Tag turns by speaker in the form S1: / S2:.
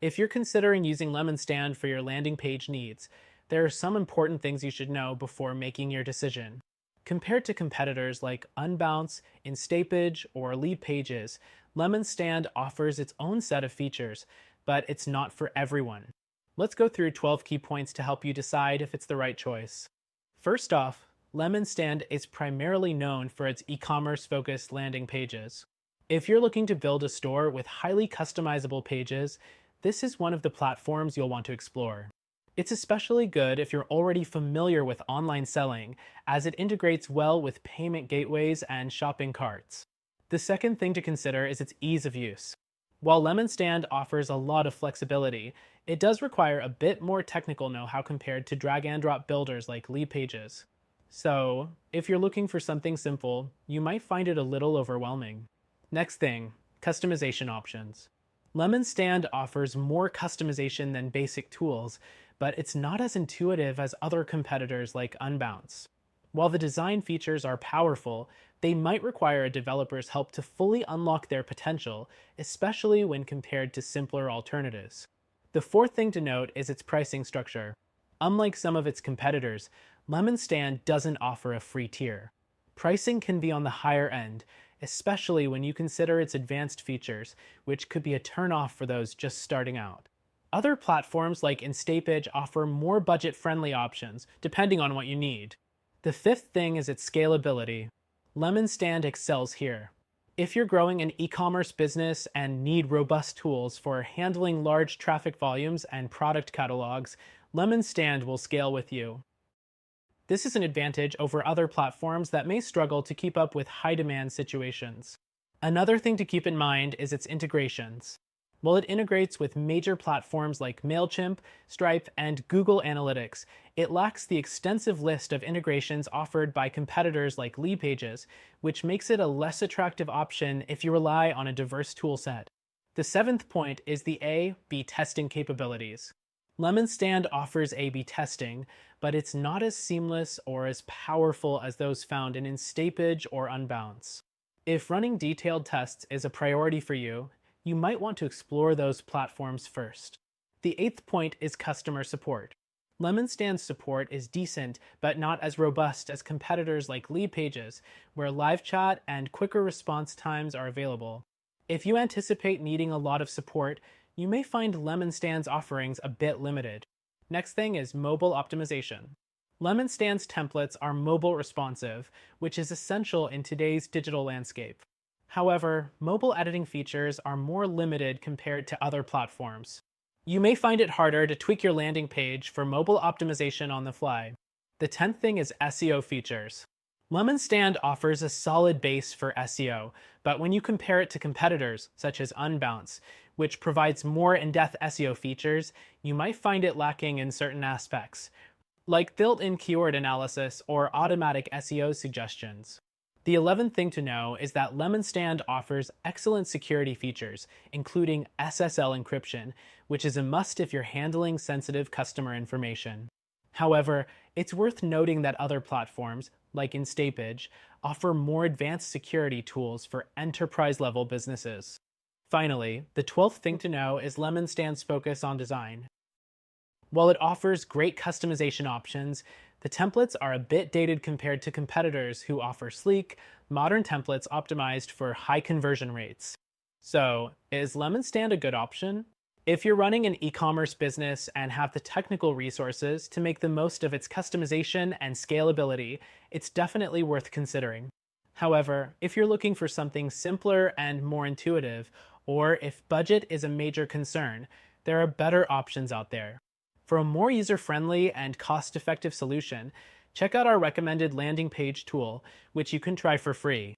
S1: If you're considering using LemonStand for your landing page needs, there are some important things you should know before making your decision. Compared to competitors like Unbounce, Instapage, or Lead Pages, LemonStand offers its own set of features, but it's not for everyone. Let's go through 12 key points to help you decide if it's the right choice. First off, LemonStand is primarily known for its e-commerce focused landing pages. If you're looking to build a store with highly customizable pages, this is one of the platforms you'll want to explore. It's especially good if you're already familiar with online selling, as it integrates well with payment gateways and shopping carts. The second thing to consider is its ease of use. While LemonStand offers a lot of flexibility, it does require a bit more technical know-how compared to drag-and-drop builders like Lead Pages. So, if you're looking for something simple, you might find it a little overwhelming. Next thing, customization options. LemonStand offers more customization than basic tools, but it's not as intuitive as other competitors like Unbounce. While the design features are powerful, they might require a developer's help to fully unlock their potential, especially when compared to simpler alternatives. The fourth thing to note is its pricing structure. Unlike some of its competitors, LemonStand doesn't offer a free tier. Pricing can be on the higher end, especially when you consider its advanced features, which could be a turn-off for those just starting out. Other platforms like Instapage offer more budget-friendly options, depending on what you need. The fifth thing is its scalability. LemonStand excels here. If you're growing an e-commerce business and need robust tools for handling large traffic volumes and product catalogs, LemonStand will scale with you. This is an advantage over other platforms that may struggle to keep up with high-demand situations. Another thing to keep in mind is its integrations. While it integrates with major platforms like MailChimp, Stripe, and Google Analytics, it lacks the extensive list of integrations offered by competitors like Lead Pages, which makes it a less attractive option if you rely on a diverse toolset. The seventh point is the A/B testing capabilities. LemonStand offers A/B testing, but it's not as seamless or as powerful as those found in Instapage or Unbounce. If running detailed tests is a priority for you, you might want to explore those platforms first. The eighth point is customer support. LemonStand's support is decent, but not as robust as competitors like Lead Pages, where live chat and quicker response times are available. If you anticipate needing a lot of support, you may find LemonStand's offerings a bit limited. Next thing is mobile optimization. LemonStand's templates are mobile responsive, which is essential in today's digital landscape. However, mobile editing features are more limited compared to other platforms. You may find it harder to tweak your landing page for mobile optimization on the fly. The 10th thing is SEO features. LemonStand offers a solid base for SEO, but when you compare it to competitors, such as Unbounce, which provides more in-depth SEO features, you might find it lacking in certain aspects, like built-in keyword analysis or automatic SEO suggestions. The 11th thing to know is that LemonStand offers excellent security features, including SSL encryption, which is a must if you're handling sensitive customer information. However, it's worth noting that other platforms, like Instapage, offer more advanced security tools for enterprise-level businesses. Finally, the 12th thing to know is LemonStand's focus on design. While it offers great customization options, the templates are a bit dated compared to competitors who offer sleek, modern templates optimized for high conversion rates. So, is LemonStand a good option? If you're running an e-commerce business and have the technical resources to make the most of its customization and scalability, it's definitely worth considering. However, if you're looking for something simpler and more intuitive, or if budget is a major concern, there are better options out there. For a more user-friendly and cost-effective solution, check out our recommended landing page tool, which you can try for free.